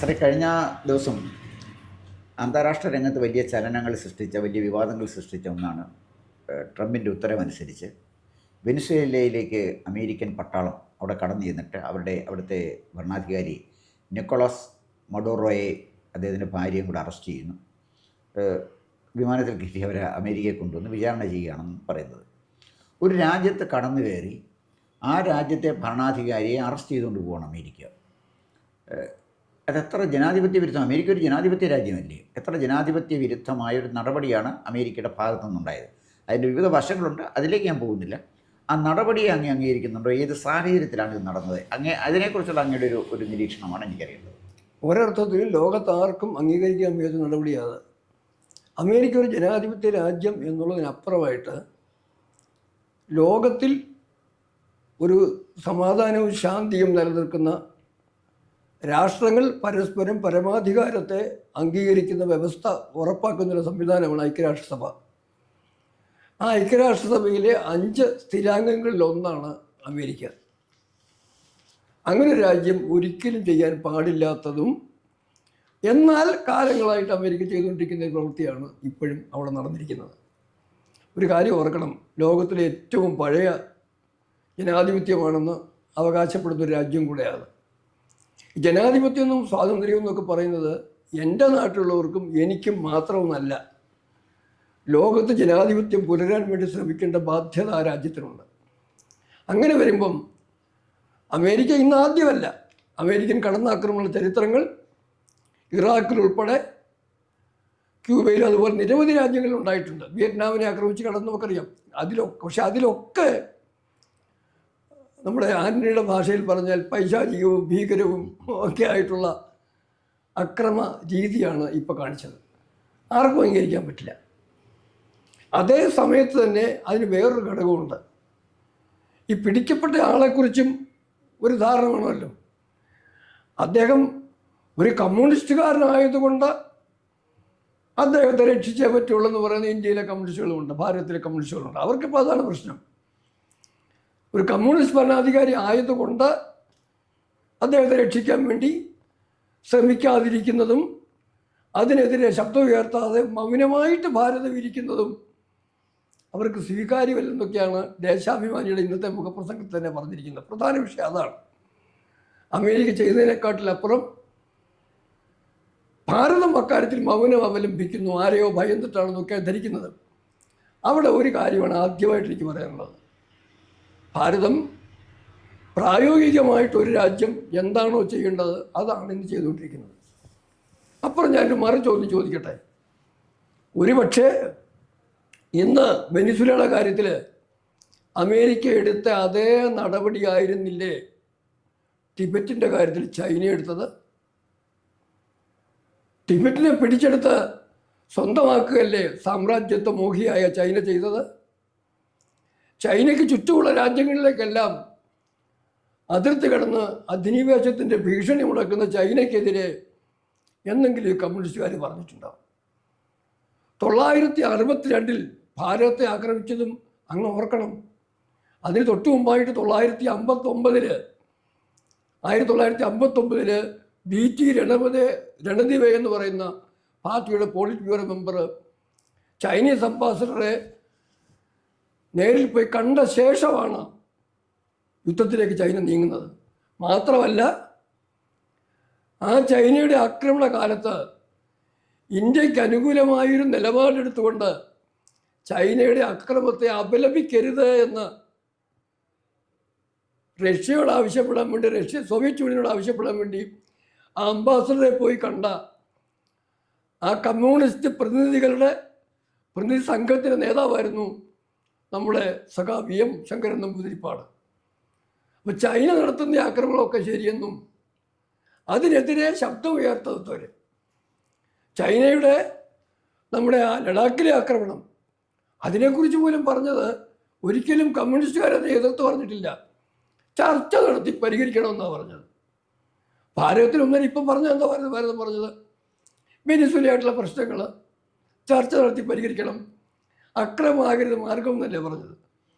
കഴിഞ്ഞ ദിവസം അന്താരാഷ്ട്ര രംഗത്ത് വലിയ ചലനങ്ങൾ സൃഷ്ടിച്ച, വലിയ വിവാദങ്ങൾ സൃഷ്ടിച്ച ഒന്നാണ് ട്രംപിൻ്റെ ഉത്തരവനുസരിച്ച് വെനിസ്വേലയിലേക്ക് അമേരിക്കൻ പട്ടാളം അവിടെ കടന്നു ചെന്നിട്ട് അവിടുത്തെ ഭരണാധികാരി നിക്കോളാസ് മഡോറോയെ അദ്ദേഹത്തിൻ്റെ ഭാര്യയും കൂടെ അറസ്റ്റ് ചെയ്യുന്നു. വിമാനത്തിൽ കയറ്റി അവരെ അമേരിക്കയെ കൊണ്ടുവന്ന് വിചാരണ ചെയ്യുകയാണെന്ന് പറയുന്നത്. ഒരു രാജ്യത്ത് കടന്നു കയറി ആ രാജ്യത്തെ ഭരണാധികാരിയെ അറസ്റ്റ് ചെയ്തുകൊണ്ട് പോകണം അമേരിക്ക. അതെത്ര ജനാധിപത്യ വിരുദ്ധം? അമേരിക്ക ഒരു ജനാധിപത്യ രാജ്യമല്ലേ? എത്ര ജനാധിപത്യ വിരുദ്ധമായ ഒരു നടപടിയാണ് അമേരിക്കയുടെ ഭാഗത്തു നിന്നുണ്ടായത്. അതിൻ്റെ വിവിധ വശങ്ങളുണ്ട്, അതിലേക്ക് ഞാൻ പോകുന്നില്ല. ആ നടപടിയെ അംഗീകരിക്കുന്നുണ്ടോ? ഏത് സാഹചര്യത്തിലാണ് ഇത് നടന്നത്? അതിനെക്കുറിച്ചുള്ള അങ്ങയുടെ ഒരു നിരീക്ഷണമാണ് എനിക്കറിയേണ്ടത്. ഒരർത്ഥത്തിൽ ലോകത്താർക്കും അംഗീകരിക്കാൻ വയ്യാത്ത നടപടിയാണ്. അമേരിക്ക ഒരു ജനാധിപത്യ രാജ്യം എന്നുള്ളതിനപ്പുറമായിട്ട് ലോകത്തിൽ ഒരു സമാധാനവും ശാന്തിയും നിലനിൽക്കുന്ന രാഷ്ട്രങ്ങൾ പരസ്പരം പരമാധികാരത്തെ അംഗീകരിക്കുന്ന വ്യവസ്ഥ ഉറപ്പാക്കുന്നൊരു സംവിധാനമാണ് ഐക്യരാഷ്ട്രസഭ. ആ ഐക്യരാഷ്ട്രസഭയിലെ 5 സ്ഥിരാംഗങ്ങളിലൊന്നാണ് അമേരിക്ക. അങ്ങനെ ഒരു രാജ്യം ഒരിക്കലും ചെയ്യാൻ പാടില്ലാത്തതും എന്നാൽ കാലങ്ങളായിട്ട് അമേരിക്ക ചെയ്തുകൊണ്ടിരിക്കുന്ന പ്രവൃത്തിയാണ് ഇപ്പോഴും അവിടെ നടന്നിരിക്കുന്നത്. ഒരു കാര്യം ഓർക്കണം, ലോകത്തിലെ ഏറ്റവും പഴയ ജനാധിപത്യമാണെന്ന് അവകാശപ്പെടുന്ന ഒരു രാജ്യം കൂടെയാണ്. ജനാധിപത്യമെന്നും സ്വാതന്ത്ര്യവും എന്നൊക്കെ പറയുന്നത് എൻ്റെ നാട്ടിലുള്ളവർക്കും എനിക്കും മാത്രമൊന്നല്ല. ലോകത്ത് ജനാധിപത്യം പുലരാൻ വേണ്ടി ശ്രമിക്കേണ്ട ബാധ്യത ആ രാജ്യത്തിനുണ്ട്. അങ്ങനെ വരുമ്പം അമേരിക്ക ഇന്ന് ആദ്യമല്ല. അമേരിക്കൻ കടന്നാക്രമണ ചരിത്രങ്ങൾ ഇറാഖിലുൾപ്പെടെ, ക്യൂബയിൽ, അതുപോലെ നിരവധി രാജ്യങ്ങളിൽ ഉണ്ടായിട്ടുണ്ട്. വിയറ്റ്നാമിനെ ആക്രമിച്ച് കടന്നു നമുക്കറിയാം. അതിലൊക്കെ നമ്മുടെ ആന്റണിയുടെ ഭാഷയിൽ പറഞ്ഞാൽ പൈശാചികവും ഭീകരവും ഒക്കെ ആയിട്ടുള്ള അക്രമ രീതിയാണ് ഇപ്പോൾ കാണിച്ചത്. ആർക്കും അംഗീകരിക്കാൻ പറ്റില്ല. അതേ സമയത്ത് തന്നെ അതിന് വേറൊരു ഘടകമുണ്ട്. ഈ പിടിക്കപ്പെട്ട ആളെക്കുറിച്ചും ഒരു ധാരണ വേണമല്ലോ. അദ്ദേഹം ഒരു കമ്മ്യൂണിസ്റ്റുകാരനായതുകൊണ്ട് അദ്ദേഹത്തെ രക്ഷിച്ചേ പറ്റുള്ളൂ എന്ന് പറയുന്ന ഇന്ത്യയിലെ കമ്മ്യൂണിസ്റ്റുകളുമുണ്ട്, ഭാരതത്തിലെ കമ്മ്യൂണിസ്റ്റുകളുണ്ട്. അവർക്കിപ്പോൾ അതാണ് പ്രശ്നം. ഒരു കമ്മ്യൂണിസ്റ്റ് ഭരണാധികാരി ആയതുകൊണ്ട് അദ്ദേഹത്തെ രക്ഷിക്കാൻ വേണ്ടി ശ്രമിക്കാതിരിക്കുന്നതും അതിനെതിരെ ശബ്ദം ഉയർത്താതെ മൗനമായിട്ട് ഭാരതം ഇരിക്കുന്നതും അവർക്ക് സ്വീകാര്യമല്ലെന്നൊക്കെയാണ് ദേശാഭിമാനിയുടെ ഇന്നത്തെ മുഖപ്രസംഗത്തിൽ തന്നെ പറഞ്ഞിരിക്കുന്നത്. പ്രധാന വിഷയം അതാണ്. അമേരിക്ക ചെയ്തതിനെക്കാട്ടിലപ്പുറം ഭാരതം അക്കാര്യത്തിൽ മൗനം അവലംബിക്കുന്നു, ആരെയോ ഭയന്നിട്ടാണെന്നൊക്കെ ധരിക്കുന്നത്. അവിടെ ഒരു കാര്യമാണ് ആദ്യമായിട്ട് എനിക്ക് പറയാനുള്ളത്. ഭാരതം പ്രായോഗികമായിട്ട് ഒരു രാജ്യം എന്താണോ ചെയ്യേണ്ടത് അതാണ് ഇന്ന് ചെയ്തുകൊണ്ടിരിക്കുന്നത്. അപ്പുറം ഞാനൊരു ചോദ്യം ചോദിക്കട്ടെ. ഒരുപക്ഷെ ഇന്ന് വെനിസ്വേലയുടെ കാര്യത്തിൽ അമേരിക്ക എടുത്ത അതേ നടപടിയായിരുന്നില്ലേ ടിബറ്റിൻ്റെ കാര്യത്തിൽ ചൈന എടുത്തത്? ടിബറ്റിനെ പിടിച്ചെടുത്ത് സ്വന്തമാക്കുകയല്ലേ സാമ്രാജ്യത്വ മോഹിയായ ചൈന ചെയ്തത്? ചൈനയ്ക്ക് ചുറ്റുമുള്ള രാജ്യങ്ങളിലേക്കെല്ലാം അതിർത്തി കടന്ന് അധിനിവേശത്തിൻ്റെ ഭീഷണി മുടക്കുന്ന ചൈനയ്ക്കെതിരെ എന്നെങ്കിലും കമ്മ്യൂണിസ്റ്റുകാർ പറഞ്ഞിട്ടുണ്ടാവും. 962 ഭാരതത്തെ ആക്രമിച്ചതും അങ്ങ് ഓർക്കണം. അതിന് തൊട്ടു മുമ്പായിട്ട് 1959 BT രണദിവേ എന്ന് പറയുന്ന പാർട്ടിയുടെ പോളിറ്റ് ബ്യൂറോ മെമ്പർ ചൈനീസ് അംബാസഡറെ നേരിൽ പോയി കണ്ട ശേഷമാണ് യുദ്ധത്തിലേക്ക് ചൈന നീങ്ങുന്നത്. മാത്രമല്ല, ആ ചൈനയുടെ ആക്രമണ കാലത്ത് ഇന്ത്യക്ക് അനുകൂലമായൊരു നിലപാടെടുത്തുകൊണ്ട് ചൈനയുടെ അക്രമത്തെ അപലപിക്കരുത് എന്ന് റഷ്യയോട് ആവശ്യപ്പെടാൻ വേണ്ടി, സോവിയറ്റ് യൂണിയനോട് ആവശ്യപ്പെടാൻ വേണ്ടി ആ അംബാസഡറെ പോയി കണ്ട ആ കമ്മ്യൂണിസ്റ്റ് പ്രതിനിധി സംഘത്തിൻ്റെ നേതാവായിരുന്നു നമ്മുടെ സഖാ VM ശങ്കരൻ നമ്പൂതിരിപ്പാട്. അപ്പോൾ ചൈന നടത്തുന്ന ആക്രമണമൊക്കെ ശരിയെന്നും അതിനെതിരെ ശബ്ദം ഉയർത്തവർ, ചൈനയുടെ നമ്മുടെ ആ ലഡാക്കിലെ ആക്രമണം അതിനെക്കുറിച്ച് പോലും പറഞ്ഞത് ഒരിക്കലും കമ്മ്യൂണിസ്റ്റുകാരത് എതിർത്ത് പറഞ്ഞിട്ടില്ല. ചർച്ച നടത്തി പരിഹരിക്കണമെന്നാണ് പറഞ്ഞത്. ഭാരതത്തിലൊന്നും ഇപ്പം പറഞ്ഞത് എന്താ ഭാരതം പറഞ്ഞത്? വെനിസ്വേലയായിട്ടുള്ള പ്രശ്നങ്ങൾ ചർച്ച നടത്തി പരിഹരിക്കണം, അക്രമമാകരുത് മാർഗം എന്നല്ലേ പറഞ്ഞത്.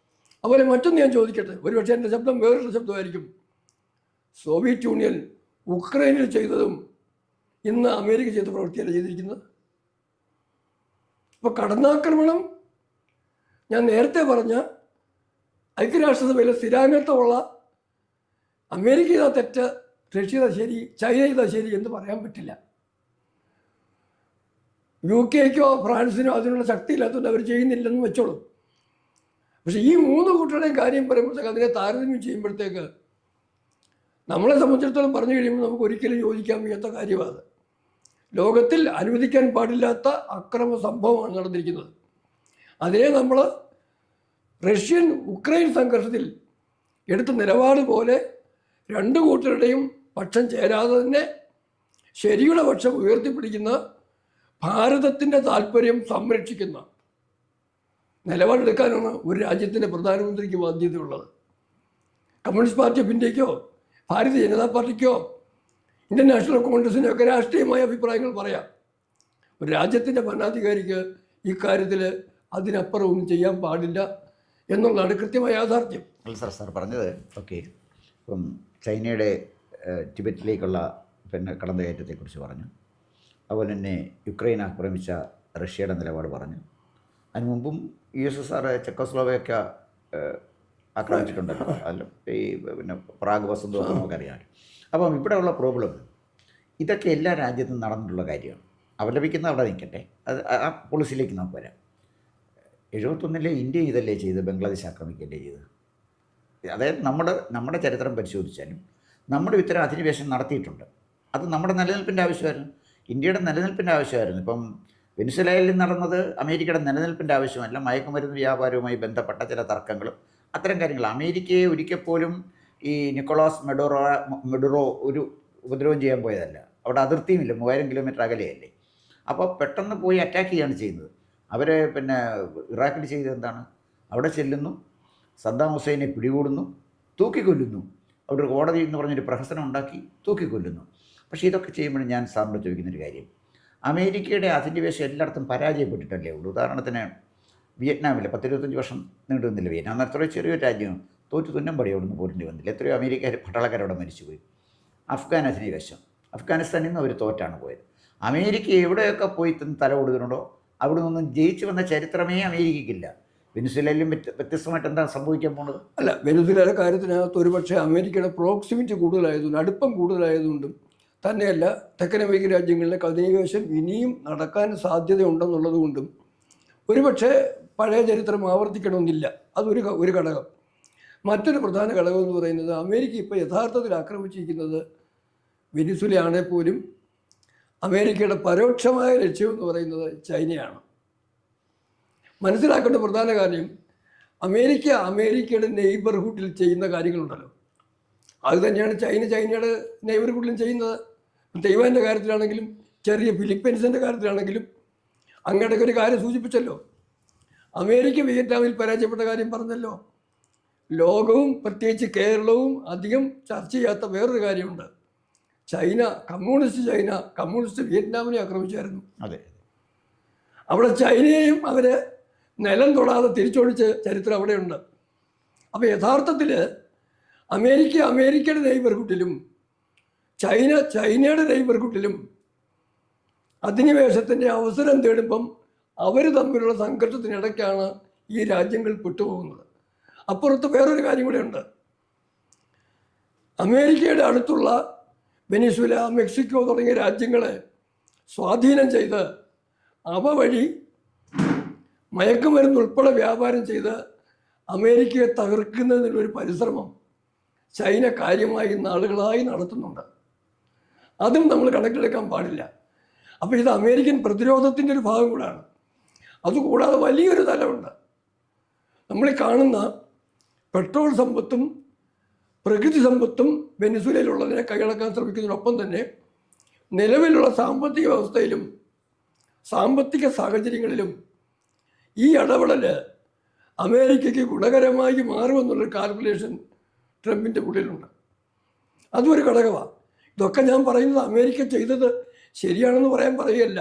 അതുപോലെ മറ്റൊന്ന് ഞാൻ ചോദിക്കട്ടെ, ഒരുപക്ഷെ എൻ്റെ ശബ്ദം വേറൊരു ശബ്ദമായിരിക്കും. സോവിയറ്റ് യൂണിയൻ ഉക്രൈനിൽ ചെയ്തതും ഇന്ന് അമേരിക്ക ചെയ്ത പ്രവൃത്തിയല്ല ചെയ്തിരിക്കുന്നത്. ഇപ്പോൾ കടന്നാക്രമണം ഞാൻ നേരത്തെ പറഞ്ഞ ഐക്യരാഷ്ട്രസഭയിലെ സ്ഥിരാംഗത്വമുള്ള അമേരിക്ക ചെയ്ത തെറ്റ് റഷ്യ ചെയ്താൽ ശരി, ചൈന ചെയ്താൽ ശരി എന്ന് പറയാൻ പറ്റില്ല. UK-ക്കോ ഫ്രാൻസിനോ അതിനുള്ള ശക്തിയില്ലാത്തതുകൊണ്ട് അവർ ചെയ്യുന്നില്ലെന്ന് വെച്ചോളൂ. പക്ഷെ ഈ 3 കൂട്ടരുടെയും കാര്യം പറയുമ്പോഴത്തേക്ക് അതിനെ താരതമ്യം ചെയ്യുമ്പോഴത്തേക്ക് നമ്മളെ സംബന്ധിച്ചിടത്തോളം പറഞ്ഞു കഴിയുമ്പോൾ നമുക്ക് ഒരിക്കലും യോജിക്കാൻ വയ്യാത്ത കാര്യമാണ്. ലോകത്തിൽ അനുവദിക്കാൻ പാടില്ലാത്ത അക്രമ സംഭവമാണ് നടന്നിരിക്കുന്നത്. അതിനെ നമ്മൾ റഷ്യൻ ഉക്രൈൻ സംഘർഷത്തിൽ എടുത്ത നിലപാട് പോലെ 2 കൂട്ടരുടെയും പക്ഷം ചേരാതെ തന്നെ ശരിയുടെ പക്ഷം ഉയർത്തിപ്പിടിക്കുന്ന, ഭാരതത്തിൻ്റെ താല്പര്യം സംരക്ഷിക്കുന്ന നിലപാടെടുക്കാനാണ് ഒരു രാജ്യത്തിൻ്റെ പ്രധാനമന്ത്രിക്ക് ബാധ്യതയുള്ളത്. Communist party of ഇന്ത്യക്കോ Bharatiya Janata പാർട്ടിക്കോ Indian national കോൺഗ്രസിനോ ഒക്കെ രാഷ്ട്രീയമായ അഭിപ്രായങ്ങൾ പറയാം. ഒരു രാജ്യത്തിൻ്റെ ഭരണാധികാരിക്ക് ഇക്കാര്യത്തിൽ അതിനപ്പുറം ഒന്നും ചെയ്യാൻ പാടില്ല എന്നുള്ളതാണ് കൃത്യമായ യാഥാർത്ഥ്യം. അല്ല സാർ പറഞ്ഞത് ഓക്കെ. ഇപ്പം ചൈനയുടെ ടിബറ്റിലേക്കുള്ള കടന്നുകയറ്റത്തെക്കുറിച്ച് പറഞ്ഞു. അതുപോലെ തന്നെ യുക്രൈൻ ആക്രമിച്ച റഷ്യയുടെ നിലപാട് പറഞ്ഞു. അതിന് മുമ്പും USSR ചെക്കോസ്ലോവേക്ക ആക്രമിച്ചിട്ടുണ്ടല്ലോ. അല്ല ഈ പ്രാഗ് വസന്തമൊക്കെ നമുക്കറിയാം. അപ്പം ഇവിടെയുള്ള പ്രോബ്ലം ഇതൊക്കെ എല്ലാ രാജ്യത്തും നടന്നിട്ടുള്ള കാര്യമാണ്. അപലപിക്കുന്ന അവിടെ നിൽക്കട്ടെ, അത് ആ പോളിസിയിലേക്ക് നമുക്ക് വരാം. 71 ഇന്ത്യ ഇതല്ലേ ചെയ്ത് ബംഗ്ലാദേശ് ആക്രമിക്കുകയല്ലേ ചെയ്ത്. അതായത് നമ്മുടെ ചരിത്രം പരിശോധിച്ചാലും നമ്മുടെ ഇത്തരം അധിനിവേശം നടത്തിയിട്ടുണ്ട്. അത് നമ്മുടെ നിലനിൽപ്പിൻ്റെ ആവശ്യമായിരുന്നു, ഇന്ത്യയുടെ നിലനിൽപ്പിൻ്റെ ആവശ്യമായിരുന്നു. ഇപ്പം വെനിസ്വേലയിൽ നടന്നത് അമേരിക്കയുടെ നിലനിൽപ്പിൻ്റെ ആവശ്യമല്ല, മയക്കുമരുന്ന് വ്യാപാരവുമായി ബന്ധപ്പെട്ട ചില തർക്കങ്ങളും അത്തരം കാര്യങ്ങൾ. അമേരിക്കയെ ഒരിക്കൽ പോലും ഈ നിക്കോളാസ് മെഡുറോ ഒരു ഉപദ്രവം ചെയ്യാൻ പോയതല്ല. അവിടെ അതിർത്തിയുമില്ല, 3000 കിലോമീറ്റർ അകലെയല്ലേ. അപ്പോൾ പെട്ടെന്ന് പോയി അറ്റാക്ക് ചെയ്യുകയാണ് ചെയ്യുന്നത്. അവർ ഇറാഖിൽ ചെയ്തത് എന്താണ്? അവിടെ ചെല്ലുന്നു, സദ്ദാം ഹുസൈനെ പിടികൂടുന്നു, തൂക്കിക്കൊല്ലുന്നു. അവിടെ ഒരു കോടതി എന്ന് പറഞ്ഞൊരു പ്രഹസനം ഉണ്ടാക്കി തൂക്കിക്കൊല്ലുന്നു. പക്ഷേ ഇതൊക്കെ ചെയ്യുമ്പോൾ ഞാൻ സാറിനോട് ചോദിക്കുന്നൊരു കാര്യം, അമേരിക്കയുടെ അധിനിവേശം എല്ലായിടത്തും പരാജയപ്പെട്ടിട്ടല്ലേ ഉള്ളൂ. ഉദാഹരണത്തിന് വിയറ്റ്നാമിൽ 10-25 വർഷം നീണ്ടു നിന്നില്ല. വിയറ്റ്നാം എത്രയോ ചെറിയൊരു രാജ്യം, തോറ്റു തുന്നം പടി അവിടെ നിന്ന് പോരേണ്ടി വന്നില്ല. എത്രയോ അമേരിക്ക പട്ടാളക്കാരവിടെ മരിച്ചുപോയി. അഫ്ഗാൻ അധിനിവേശം, അഫ്ഗാനിസ്ഥാനിൽ നിന്ന് അവർ തോറ്റാണ് പോയത്. അമേരിക്ക എവിടെയൊക്കെ പോയി തല കൊടുക്കുന്നുണ്ടോ അവിടെ നിന്നും ജയിച്ചു വന്ന ചരിത്രമേ അമേരിക്കയ്ക്കില്ല. വെനിസ്വേലയിലും വ്യത്യസ്തമായിട്ട് എന്താണ് സംഭവിക്കാൻ പോകുന്നത്? അല്ല, വെനിസ്വേലയുടെ കാര്യത്തിനകത്ത് ഒരുപക്ഷെ അമേരിക്കയുടെ പ്രോക്സിമിറ്റി കൂടുതലായതുകൊണ്ടും അടുപ്പം കൂടുതലായതുകൊണ്ടും തന്നെയല്ല, തെക്കൻ അമേരിക്കൻ രാജ്യങ്ങളിലെ അധിനിവേശം ഇനിയും നടക്കാൻ സാധ്യതയുണ്ടെന്നുള്ളത് കൊണ്ടും ഒരുപക്ഷെ പഴയ ചരിത്രം ആവർത്തിക്കണമെന്നില്ല. അതൊരു ഘടകം. മറ്റൊരു പ്രധാന ഘടകം എന്ന് പറയുന്നത്, അമേരിക്ക ഇപ്പോൾ യഥാർത്ഥത്തിൽ ആക്രമിച്ചിരിക്കുന്നത് വെനിസ്വേലയാണെങ്കിൽ പോലും അമേരിക്കയുടെ പരോക്ഷമായ ലക്ഷ്യം എന്ന് പറയുന്നത് ചൈനയാണ്. മനസ്സിലാക്കേണ്ട പ്രധാന കാര്യം, അമേരിക്കയുടെ നെയ്ബർഹുഡിൽ ചെയ്യുന്ന കാര്യങ്ങളുണ്ടല്ലോ, അത് തന്നെയാണ് ചൈനയുടെ നെയ്ബർഹുഡിലും ചെയ്യുന്നത്. തൈവാൻ്റെ കാര്യത്തിലാണെങ്കിലും ചെറിയ ഫിലിപ്പീൻസിൻ്റെ കാര്യത്തിലാണെങ്കിലും അങ്ങോട്ടൊക്കെ ഒരു കാര്യം സൂചിപ്പിച്ചല്ലോ. അമേരിക്ക വിയറ്റ്നാമിൽ പരാജയപ്പെട്ട കാര്യം പറഞ്ഞല്ലോ. ലോകവും പ്രത്യേകിച്ച് കേരളവും അധികം ചർച്ച ചെയ്യാത്ത വേറൊരു കാര്യമുണ്ട്. കമ്മ്യൂണിസ്റ്റ് വിയറ്റ്നാമിനെ ആക്രമിച്ചായിരുന്നു. അതെ, അവിടെ ചൈനയെയും അവർ നിലം തൊടാതെ തിരിച്ചൊഴിച്ച ചരിത്രം അവിടെയുണ്ട്. അപ്പോൾ യഥാർത്ഥത്തിൽ അമേരിക്കയുടെ നെയ്ബർഹുഡിലും ചൈനയുടെ നെയ്ബർഹുഡിലും അധിനിവേശത്തിൻ്റെ അവസരം തേടുമ്പം അവർ തമ്മിലുള്ള സംഘർഷത്തിനിടയ്ക്കാണ് ഈ രാജ്യങ്ങൾ പെട്ടുപോകുന്നത്. അപ്പുറത്ത് വേറൊരു കാര്യം കൂടെയുണ്ട്. അമേരിക്കയുടെ അടുത്തുള്ള വെനിസ്വേല, മെക്സിക്കോ തുടങ്ങിയ രാജ്യങ്ങളെ സ്വാധീനം ചെയ്ത് അവ വഴി മയക്കുമരുന്ന് ഉൾപ്പെടെ വ്യാപാരം ചെയ്ത് അമേരിക്കയെ തകർക്കുന്നതിനുള്ളൊരു പരിശ്രമം ചൈന കാര്യമായി നാളുകളായി നടത്തുന്നുണ്ട്. അതും നമ്മൾ കണക്കിലെടുക്കാൻ പാടില്ല. അപ്പോൾ ഇത് അമേരിക്കൻ പ്രതിരോധത്തിൻ്റെ ഒരു ഭാഗം കൂടാണ്. അതുകൂടാതെ വലിയൊരു തലമുണ്ട്. നമ്മൾ കാണുന്ന പെട്രോൾ സമ്പത്തും പ്രകൃതി സമ്പത്തും വെനിസ്വേലയിലുള്ളതിനെ കൈയടക്കാൻ ശ്രമിക്കുന്നതിനൊപ്പം തന്നെ നിലവിലുള്ള സാമ്പത്തിക വ്യവസ്ഥയിലും സാമ്പത്തിക സാഹചര്യങ്ങളിലും ഈ ഇടപെടൽ അമേരിക്കയ്ക്ക് ഗുണകരമായി മാറുമെന്നുള്ളൊരു കാൽക്കുലേഷൻ ട്രംപിൻ്റെ ഉള്ളിലുണ്ട്. അതും ഒരു ഘടകമാണ്. ഇതൊക്കെ ഞാൻ പറയുന്നത് അമേരിക്ക ചെയ്തത് ശരിയാണെന്ന് പറയുകയല്ല.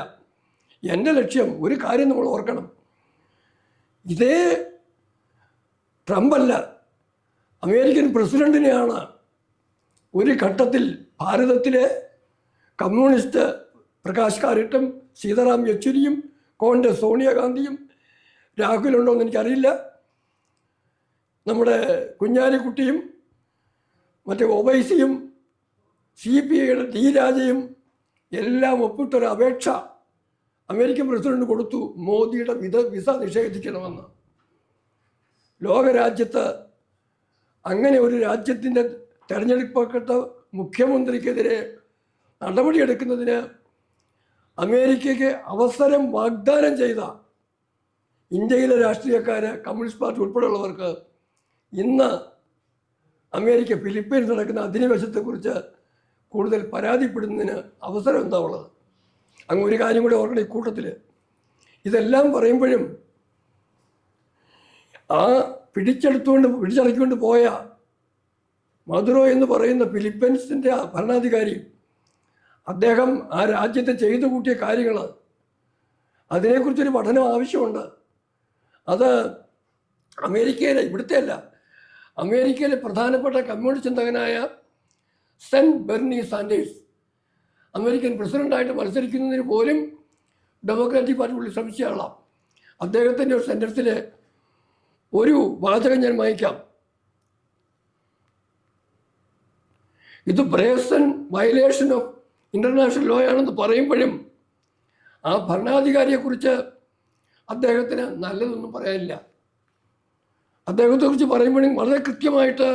എൻ്റെ ലക്ഷ്യം ഒരു കാര്യം നമ്മൾ ഓർക്കണം. ഇതേ ട്രംപല്ല, അമേരിക്കൻ പ്രസിഡന്റിനെയാണ് ഒരു ഘട്ടത്തിൽ ഭാരതത്തിലെ കമ്മ്യൂണിസ്റ്റ് പ്രകാശ് കാരട്ടും സീതാറാം യെച്ചൂരിയും കോൺഗ്രസ് സോണിയാഗാന്ധിയും രാഹുലുണ്ടോ എന്ന് എനിക്കറിയില്ല, നമ്മുടെ കുഞ്ഞാലിക്കുട്ടിയും മറ്റേ ഒവൈസിയും CPIയുടെ ടി രാജയും എല്ലാം ഒപ്പിട്ടൊരു അപേക്ഷ അമേരിക്കൻ പ്രസിഡന്റ് കൊടുത്തു, മോദിയുടെ വിസ നിഷേധിക്കണമെന്ന്. ലോകരാജ്യത്ത് അങ്ങനെ ഒരു രാജ്യത്തിൻ്റെ തെരഞ്ഞെടുക്കപ്പെട്ട മുഖ്യമന്ത്രിക്കെതിരെ നടപടിയെടുക്കുന്നതിന് അമേരിക്കയ്ക്ക് അവസരം വാഗ്ദാനം ചെയ്ത ഇന്ത്യയിലെ രാഷ്ട്രീയക്കാർ, കമ്മ്യൂണിസ്റ്റ് പാർട്ടി ഉൾപ്പെടെയുള്ളവർക്ക് ഇന്ന് അമേരിക്ക ഫിലിപ്പീൻസ് നടക്കുന്ന അധിനിവേശത്തെക്കുറിച്ച് കൂടുതൽ പരാതിപ്പെടുന്നതിന് അവസരം എന്താ ഉള്ളത്? അങ്ങ് ഒരു കാര്യം കൂടി ഓർക്കണം ഇക്കൂട്ടത്തിൽ. ഇതെല്ലാം പറയുമ്പോഴും ആ പിടിച്ചടക്കിക്കൊണ്ട് പോയ മദുറോ എന്ന് പറയുന്ന ഫിലിപ്പീൻസിൻ്റെ ഭരണാധികാരി, അദ്ദേഹം ആ രാജ്യത്തെ ചെയ്തു കൂട്ടിയ കാര്യങ്ങൾ, അതിനെക്കുറിച്ചൊരു പഠനം ആവശ്യമുണ്ട്. അത് അമേരിക്കയിലെ, ഇവിടുത്തെ അല്ല, അമേരിക്കയിലെ പ്രധാനപ്പെട്ട കമ്മ്യൂണിസ്റ്റ് ചിന്തകനായ സെന്റ് ബെർണി സാൻഡേഴ്സ് അമേരിക്കൻ പ്രസിഡൻ്റായിട്ട് മത്സരിക്കുന്നതിന് പോലും ഡെമോക്രാറ്റിക് പാർട്ടി പുള്ളി ശ്രമിച്ച ആളാണ്. അദ്ദേഹത്തിൻ്റെ ഒരു സെൻറ്റൻസിൽ ഒരു വാചകം ഞാൻ വായിക്കാം. ഇത് brazen violation of international law ആണെന്ന് പറയുമ്പോഴും ആ ഭരണാധികാരിയെക്കുറിച്ച് അദ്ദേഹത്തിന് നല്ലതൊന്നും പറയാനില്ല. അദ്ദേഹത്തെക്കുറിച്ച് പറയുമ്പോഴും വളരെ കൃത്യമായിട്ട്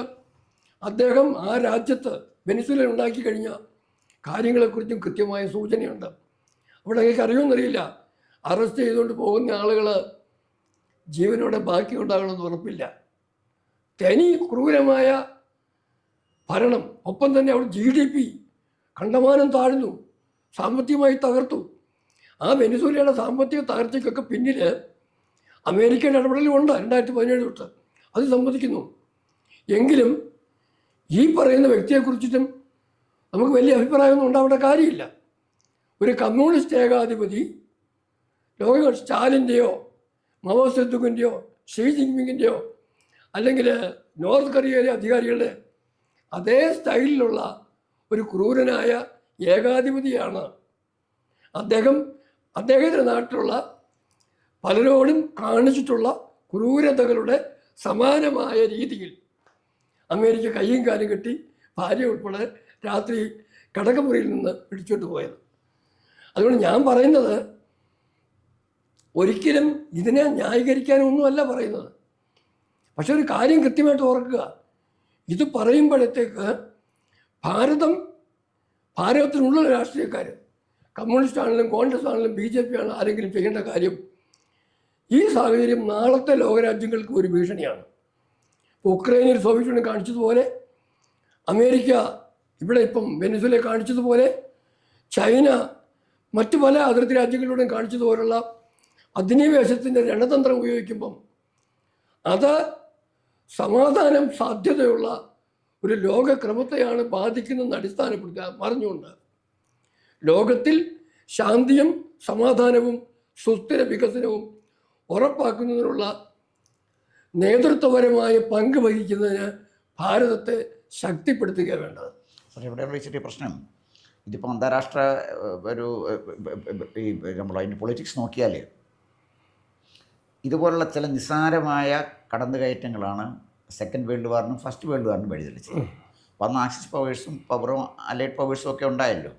അദ്ദേഹം ആ രാജ്യത്ത് വെനിസ്വേല ഉണ്ടാക്കി കഴിഞ്ഞ കാര്യങ്ങളെക്കുറിച്ചും കൃത്യമായ സൂചനയുണ്ട്. അവിടെ എനിക്ക് അറിയുമെന്നറിയില്ല, അറസ്റ്റ് ചെയ്തുകൊണ്ട് പോകുന്ന ആളുകൾ ജീവനോടെ ബാക്കി ഉണ്ടാകണമെന്ന് ഉറപ്പില്ല. തനി ക്രൂരമായ ഭരണം. ഒപ്പം തന്നെ അവിടെ GDP കണ്ടമാനം താഴ്ന്നു, സാമ്പത്തികമായി തകർത്തു. ആ വെനിസ്വേലയുടെ സാമ്പത്തിക തകർച്ചയ്ക്കൊക്കെ പിന്നിൽ അമേരിക്കയുടെ ഇടപെടലുമുണ്ട് 2017 തൊട്ട്, അത് സമ്മതിക്കുന്നു. എങ്കിലും ഈ പറയുന്ന വ്യക്തിയെക്കുറിച്ചിട്ടും നമുക്ക് വലിയ അഭിപ്രായമൊന്നും ഉണ്ടാവേണ്ട കാര്യമില്ല. ഒരു കമ്മ്യൂണിസ്റ്റ് ഏകാധിപതി ലോക സ്റ്റാലിൻ്റെയോ മാവോ സെതുങ്ങിൻ്റെയോ ഷീ ജിൻപിങ്ങിൻ്റെയോ അല്ലെങ്കിൽ നോർത്ത് കൊറിയയിലെ അധികാരികളുടെ അതേ സ്റ്റൈലിലുള്ള ഒരു ക്രൂരനായ ഏകാധിപതിയാണ് അദ്ദേഹം. അദ്ദേഹത്തിൻ്റെ നാട്ടിലുള്ള പലരോടും കാണിച്ചിട്ടുള്ള ക്രൂരതകളുടെ സമാനമായ രീതിയിൽ അമേരിക്ക കയ്യും കാലും കെട്ടി ഭാര്യ ഉൾപ്പെടെ രാത്രി കടകമുറിയിൽ നിന്ന് പിടിച്ചോണ്ട് പോയത്. അതുകൊണ്ട് ഞാൻ പറയുന്നത് ഒരിക്കലും ഇതിനെ ന്യായീകരിക്കാനൊന്നുമല്ല പറയുന്നത്. പക്ഷെ ഒരു കാര്യം കൃത്യമായിട്ട് ഓർക്കുക, ഇത് പറയുമ്പോഴത്തേക്ക് ഭാരതത്തിനുള്ള രാഷ്ട്രീയക്കാർ, കമ്മ്യൂണിസ്റ്റ് ആണെങ്കിലും കോൺഗ്രസ് ആണെങ്കിലും BJP ആണെങ്കിലും ആരെങ്കിലും ചെയ്യേണ്ട കാര്യം, ഈ സാഹചര്യം നാളത്തെ ലോകരാജ്യങ്ങൾക്ക് ഒരു ഭീഷണിയാണ്. ഉക്രൈനിൽ സോവിയറ്റ് യൂണിയൻ കാണിച്ചതുപോലെ, അമേരിക്ക ഇവിടെ ഇപ്പം വെനിസ്വേല കാണിച്ചതുപോലെ, ചൈന മറ്റു പല അതിർത്തി രാജ്യങ്ങളിലൂടെയും കാണിച്ചതുപോലുള്ള അധിനിവേശത്തിൻ്റെ രണതന്ത്രം ഉപയോഗിക്കുമ്പം അത് സമാധാനം സാധ്യതയുള്ള ഒരു ലോകക്രമത്തെയാണ് ബാധിക്കുന്നതെന്ന് അടിസ്ഥാനപ്പെടുത്തുക പറഞ്ഞുകൊണ്ട് ലോകത്തിൽ ശാന്തിയും സമാധാനവും സുസ്ഥിര വികസനവും ഉറപ്പാക്കുന്നതിനുള്ള നേതൃത്വപരമായ പങ്ക് വഹിക്കുന്നതിന് ഭാരതത്തെ ശക്തിപ്പെടുത്തുക വേണ്ടത്. പക്ഷേ ഇവിടെ വിളിച്ചിട്ട് പ്രശ്നം, ഇതിപ്പോൾ അന്താരാഷ്ട്ര ഒരു ഈ നമ്മൾ അതിൻ്റെ പൊളിറ്റിക്സ് നോക്കിയാൽ ഇതുപോലുള്ള ചില നിസ്സാരമായ കടന്നുകയറ്റങ്ങളാണ് സെക്കൻഡ് വേൾഡ് വാറിനും ഫസ്റ്റ് വേൾഡ് വാറിനും വഴിതെളിച്ചത്. അപ്പോൾ അന്ന് ആക്സിസ് പവേഴ്സും പവറും അലൈഡ് പവേഴ്സും ഒക്കെ ഉണ്ടായല്ലോ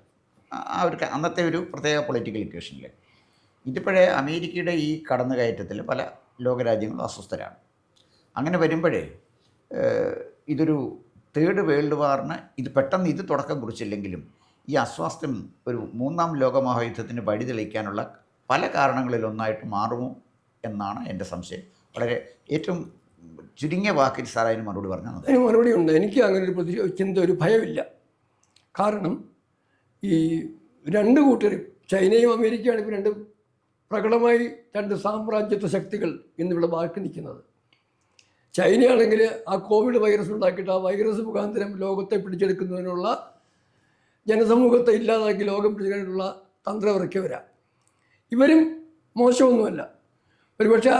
ആ ഒരു അന്നത്തെ ഒരു പ്രത്യേക പൊളിറ്റിക്കൽ ഇക്വേഷനിൽ. ഇതിപ്പോഴേ അമേരിക്കയുടെ ഈ കടന്നുകയറ്റത്തിൽ പല ലോകരാജ്യങ്ങളും അസ്വസ്ഥരാണ്. അങ്ങനെ വരുമ്പോഴേ ഇതൊരു തേർഡ് വേൾഡ് വാറിന് പെട്ടെന്ന് ഇത് തുടക്കം കുറിച്ചില്ലെങ്കിലും ഈ അസ്വാസ്ഥ്യം ഒരു മൂന്നാം ലോകമഹായുദ്ധത്തിന് വഴിതെളിക്കാനുള്ള പല കാരണങ്ങളിലൊന്നായിട്ട് മാറുമോ എന്നാണ് എൻ്റെ സംശയം. വളരെ ഏറ്റവും ചുരുങ്ങിയ വാക്കിൽ സാർ അതിന് മറുപടി പറഞ്ഞാൽ അതിന് മറുപടി ഉണ്ട്. എനിക്ക് അങ്ങനെ ഒരു ഭയമില്ല. കാരണം ഈ രണ്ട് കൂട്ടരും, ചൈനയും അമേരിക്കയാണ് ഇപ്പോൾ പ്രകടമായി രണ്ട് സാമ്രാജ്യത്വ ശക്തികൾ ഇന്നിവിടെ ബാക്കി നിൽക്കുന്നത്. ചൈനയാണെങ്കിൽ ആ കോവിഡ് വൈറസ് ഉണ്ടാക്കിയിട്ട് ആ വൈറസ് മുഖാന്തരം ലോകത്തെ പിടിച്ചെടുക്കുന്നതിനുള്ള, ജനസമൂഹത്തെ ഇല്ലാതാക്കി ലോകം പിടിച്ചെടുക്കാനുള്ള തന്ത്രം ഇറക്കിയവരാ. ഇവരും മോശമൊന്നുമല്ല. ഒരുപക്ഷെ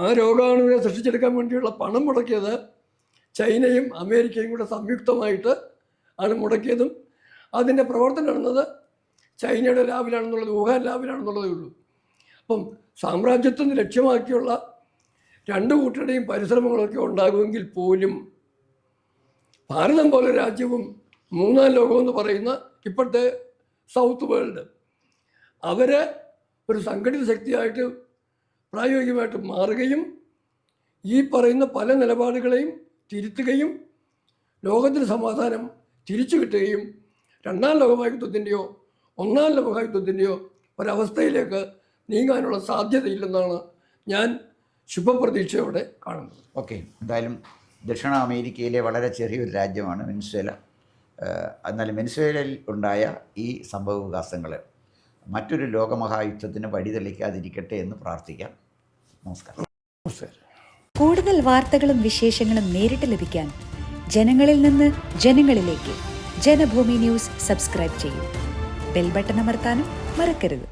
ആ രോഗാണുവിനെ സൃഷ്ടിച്ചെടുക്കാൻ വേണ്ടിയുള്ള പണം മുടക്കിയത് ചൈനയും അമേരിക്കയും കൂടെ സംയുക്തമായിട്ട് ആണ് മുടക്കിയതും അതിൻ്റെ പ്രവർത്തനം നടന്നത് ചൈനയുടെ ലാബിലാണെന്നുള്ളത്, വുഹാൻ ലാബിലാണെന്നുള്ളതേ ഉള്ളൂ. അപ്പം സാമ്രാജ്യത്വം ലക്ഷ്യമാക്കിയുള്ള രണ്ട് കൂട്ടരുടെയും പരിശ്രമങ്ങളൊക്കെ ഉണ്ടാകുമെങ്കിൽ പോലും ഭാരതം പോലെ രാജ്യവും മൂന്നാം ലോകമെന്ന് പറയുന്ന ഇപ്പോഴത്തെ സൗത്ത് വേൾഡ് അവർ ഒരു സംഘടിത ശക്തിയായിട്ട് പ്രായോഗികമായിട്ട് മാറുകയും ഈ പറയുന്ന പല നിലപാടുകളെയും തിരുത്തുകയും ലോകത്തിന് സമാധാനം തിരിച്ചു കിട്ടുകയും രണ്ടാം ലോകമഹായുദ്ധത്തിൻ്റെയോ ഒന്നാം ലോകമഹായുദ്ധത്തിൻ്റെയോ ഒരവസ്ഥയിലേക്ക് നീങ്ങാനുള്ള സാധ്യതയില്ലെന്നാണ് ഞാൻ ശുഭപ്രതീക്ഷയോടെ കാണുന്നത്. ഓക്കെ, എന്തായാലും ദക്ഷിണ അമേരിക്കയിലെ വളരെ ചെറിയൊരു രാജ്യമാണ് വെനിസ്വേല. എന്നാലും വെനിസ്വേലയിൽ ഉണ്ടായ ഈ സംഭവവികാസങ്ങൾ മറ്റൊരു ലോകമഹായുദ്ധത്തിന് വഴിതെളിക്കാതിരിക്കട്ടെ എന്ന് പ്രാർത്ഥിക്കാം. നമസ്കാരം. കൂടുതൽ വാർത്തകളും വിശേഷങ്ങളും നേരിട്ട് ലഭിക്കാൻ ജനങ്ങളിൽ നിന്ന് ജനങ്ങളിലേക്ക് ജനഭൂമി ന്യൂസ് സബ്സ്ക്രൈബ് ചെയ്യൂ. ബെൽ ബട്ടൺ അമർത്താനും മറക്കരുത്.